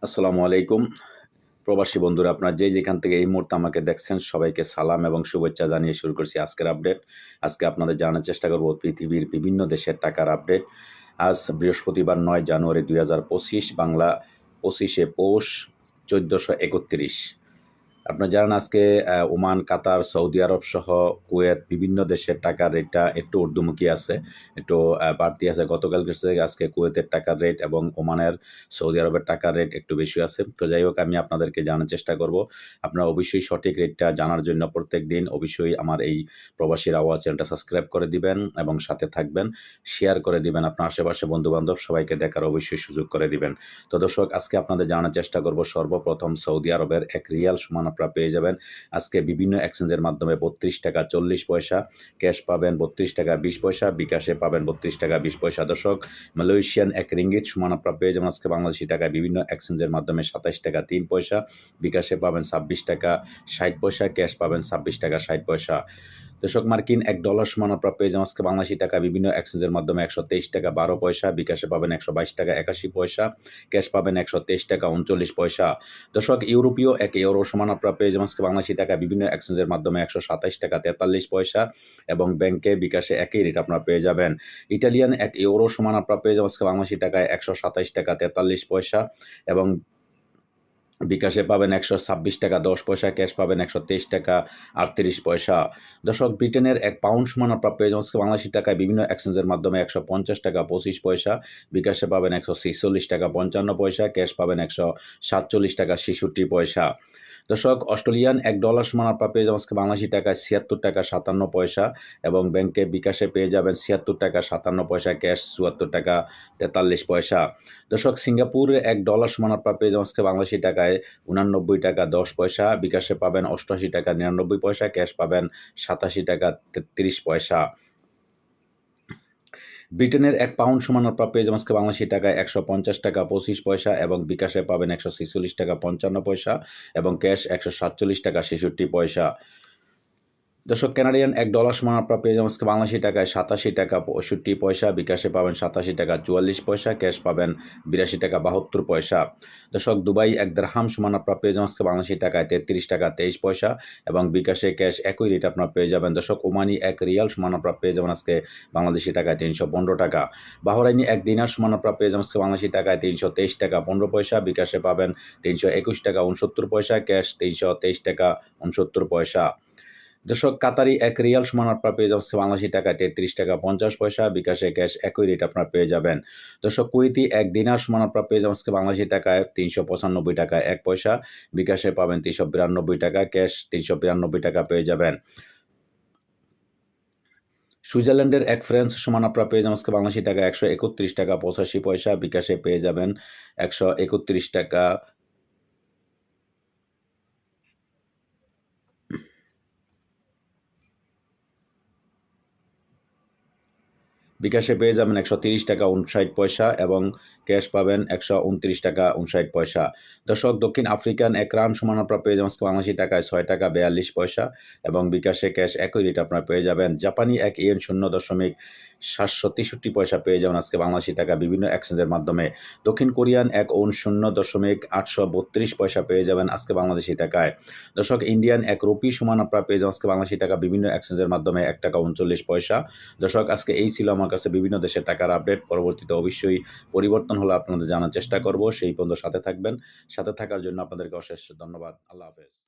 আসসালামু আলাইকুম। প্রবাসী বন্ধুরা আপনারা যে যেখান থেকে এই মুহূর্তে আমাকে দেখছেন সবাইকে সালাম এবং শুভেচ্ছা জানিয়ে শুরু করছি আজকের আপডেট। আজকে আপনাদের জানার চেষ্টা করব পৃথিবীর বিভিন্ন দেশের টাকার আপডেট। আজ বৃহস্পতিবার ৯ জানুয়ারি ২০২৫ বাংলা ২৫শে পৌষ ১৪৩১। আপনারা জানেন আজকে ওমান, কাতার, সৌদি আরব সহ কুয়েত বিভিন্ন দেশের টাকার রেটটা একটু ঊর্ধ্বমুখী আছে। একটু বাড়তি আছে। গতকালকের থেকে আজকে কুয়েতের টাকার রেট এবং ওমানের, সৌদি আরবের টাকার রেট একটু বেশি আছে। তো যাই হোক আমি আপনাদেরকে জানার চেষ্টা করব। আপনারা অবশ্যই সঠিক রেটটা জানার জন্য প্রত্যেকদিন অবশ্যই আমার এই প্রবাসীর আওয়াজ চ্যানেলটা সাবস্ক্রাইব করে দিবেন এবং সাথে থাকবেন। শেয়ার করে দিবেন। আপনার আশেপাশে বন্ধু-বান্ধব সবাইকে দেখার অবশ্যই সুযোগ করে দিবেন। তো দর্শক আজকে আপনাদের জানার চেষ্টা করব সর্বপ্রথম সৌদি আরবের ১ রিয়াল সমান আপনারা পেয়ে যাবেন আজকে বিভিন্ন এক্সচেঞ্জের মাধ্যমে ৩২ টাকা ৪০ পয়সা, ক্যাশ পাবেন ৩২ টাকা ২০ পয়সা, বিকাশে পাবেন ৩২ টাকা ২০ পয়সা। দর্শক মালয়েশিয়ান ১ রিঙ্গিত সমান আপনারা পেয়ে যাবেন আজকে বাংলাদেশি টাকায় বিভিন্ন এক্সচেঞ্জের মাধ্যমে ২৭ টাকা ৩ পয়সা, বিকাশে পাবেন ২৬ টাকা ৬০ পয়সা, ক্যাশ পাবেন ২৬ টাকা ৬০ পয়সা। দর্শক মার্কিন $১ সমান আপনারা পেয়ে যাবেন আজকে বাংলাদেশি টাকা বিভিন্ন এক্সচেঞ্জের মাধ্যমে ১২৩ টাকা ১২ পয়সা, বিকাশে পাবেন ১২২ টাকা ৮১ পয়সা, ক্যাশ পাবেন ১২৩ টাকা ৩৯ পয়সা। দর্শক ইউরোপীয় ১ ইউরো সমান আপনারা পেয়ে যাবেন আজকে বাংলাদেশি টাকা বিভিন্ন এক্সচেঞ্জের মাধ্যমে ১২৭ টাকা ৪৩ পয়সা এবং ব্যাংকে বিকাশে একই রেট আপনারা পেয়ে যাবেন। ইটালিয়ান ১ ইউরো সমান আপনারা পেয়ে যাবেন আজকে বাংলাদেশি টাকায় ১২৭ টাকা ৪৩ পয়সা এবং বিকাশে পাবেন ১২৬ টাকা ১০ পয়সা, ক্যাশ পাবেন ১২৩ টাকা ৩৮ পয়সা। দর্শক ব্রিটেনের ১ পাউন্ড সমান আপনারা পেয়ে যাবেন আজকে বাংলাদেশি টাকায় বিভিন্ন এক্সচেঞ্জের মাধ্যমে ১৫০ টাকা ২৫ পয়সা, বিকাশে পাবেন ১৪৬ টাকা ৫৫ পয়সা, ক্যাশ পাবেন ১৪৭ টাকা ৬৬ পয়সা। দর্শক অস্ট্রেলিয়ান $১ সমান আপনারা পেয়ে যাবেন আজকে বাংলাদেশি টাকায় ৭৬ টাকা ৫৭ পয়সা এবং ব্যাংকে বিকাশে পেয়ে যাবেন ৭৬ টাকা ৫৭ পয়সা, ক্যাশ ৭৪ টাকা ৪৩ পয়সা। দর্শক সিঙ্গাপুরের $১ সমান আপনারা পেয়ে যাবেন আজকে বাংলাদেশি টাকায় ৮৯ টাকা ১০ পয়সা, বিকাশে পাবেন ৮৮ টাকা ৯৯ পয়সা, ক্যাশ পাবেন ৮৭ টাকা ৩৩ পয়সা। ব্রিটেনের ১ পাউন্ড সমান আপনারা পেয়ে যাবেন আজকে বাংলাদেশি টাকায় ১৫০ টাকা ২৫ পয়সা এবং বিকাশে পাবেন ১৪৬ টাকা ৫৫ পয়সা এবং ক্যাশ ১৪৭ টাকা ৬৬ পয়সা। দর্শক কানাডিয়ান $১ সমান আপনারা পেয়ে যাবেন আজকে বাংলাদেশি টাকায় ৮৭ টাকা ৬৫ পয়সা, বিকাশে পাবেন ৮৭ টাকা ৪৪ পয়সা, ক্যাশ পাবেন ৮২ টাকা ৭২ পয়সা। দর্শক দুবাই ১ দিরহাম সমান আপনারা পেয়ে যাবেন আজকে বাংলাদেশি টাকায় ৩৩ টাকা ২৩ পয়সা এবং বিকাশে ক্যাশ একই রেট আপনারা পেয়ে যাবেন। দর্শক ওমানি ১ রিয়াল সমান আপনারা পেয়ে যাবেন আজকে বাংলাদেশি টাকায় ৩১৫ টাকা। বাহরাইনি ১ দিনার সমান আপনারা পেয়ে যাবেন আজকে বাংলাদেশি টাকায় ৩২৩ টাকা ১৫ পয়সা, বিকাশে পাবেন ৩২১ টাকা ৬৯ পয়সা, ক্যাশ ৩২৩ টাকা ৬৯ পয়সা। দর্শক কাতারি ১ রিয়াল সমান আপনারা পেয়ে যাবেন বাংলাদেশি টাকায় ৩৩ টাকা ৫০ পয়সা, বিকাশে ক্যাশ একই রেট আপনারা পেয়ে যাবেন। দর্শক কুয়েতি ১ দিনার সমান আপনারা পেয়ে যাবেন বাংলাদেশি টাকায় ৩৯৫ টাকা ১ পয়সা, বিকাশে পাবেন ৩৯২ টাকা, ক্যাশ ৩৯২ টাকা পেয়ে যাবেন। সুইজারল্যান্ডের ১ ফ্রান্স সমান আপনারা পেয়ে যাবেন বাংলাদেশি টাকা ১৩১ টাকা ৮৫ পয়সা, বিকাশে পেয়ে যাবেন ১৩১ টাকা বিকাশে পেয়ে যাবেন ১৩০ টাকা ৫৯ পয়সা এবং ক্যাশ পাবেন ১২৯ টাকা ৫৯ পয়সা। দর্শক দক্ষিণ আফ্রিকান ১ রান সমান আপনারা পেয়ে যাবেন বাংলাদেশি টাকায় ৬ টাকা ৪২ পয়সা এবং বিকাশে ক্যাশ একই রেট আপনারা পেয়ে যাবেন। জাপানি ১ ইয়েন ০.৭৬৩ পয়সা পেয়ে যাবেন আজকে বাংলাদেশি টাকা বিভিন্ন এক্সচেঞ্জের মাধ্যমে। দক্ষিণ কোরিয়ান ১ ওন ০.৮৩২ পয়সা পেয়ে যাবেন আজকে বাংলাদেশি টাকায়। দর্শক ইন্ডিয়ান ১ রুপি সমান আপনারা পেয়ে যাবেন আজকে বাংলাদেশি টাকা বিভিন্ন এক্সচেঞ্জের মাধ্যমে ১ টাকা ৩৯ পয়সা। দর্শক আজকে এই ছিল আমার কাছে বিভিন্ন দেশের টাকার আপডেট। পরবর্তীতে অবশ্যই পরিবর্তন হলে আপনাদের জানার চেষ্টা করব। সেই পর্যন্ত সাথে থাকবেন। সাথে থাকার জন্য আপনাদেরকে অশেষ ধন্যবাদ। আল্লাহ হাফেজ।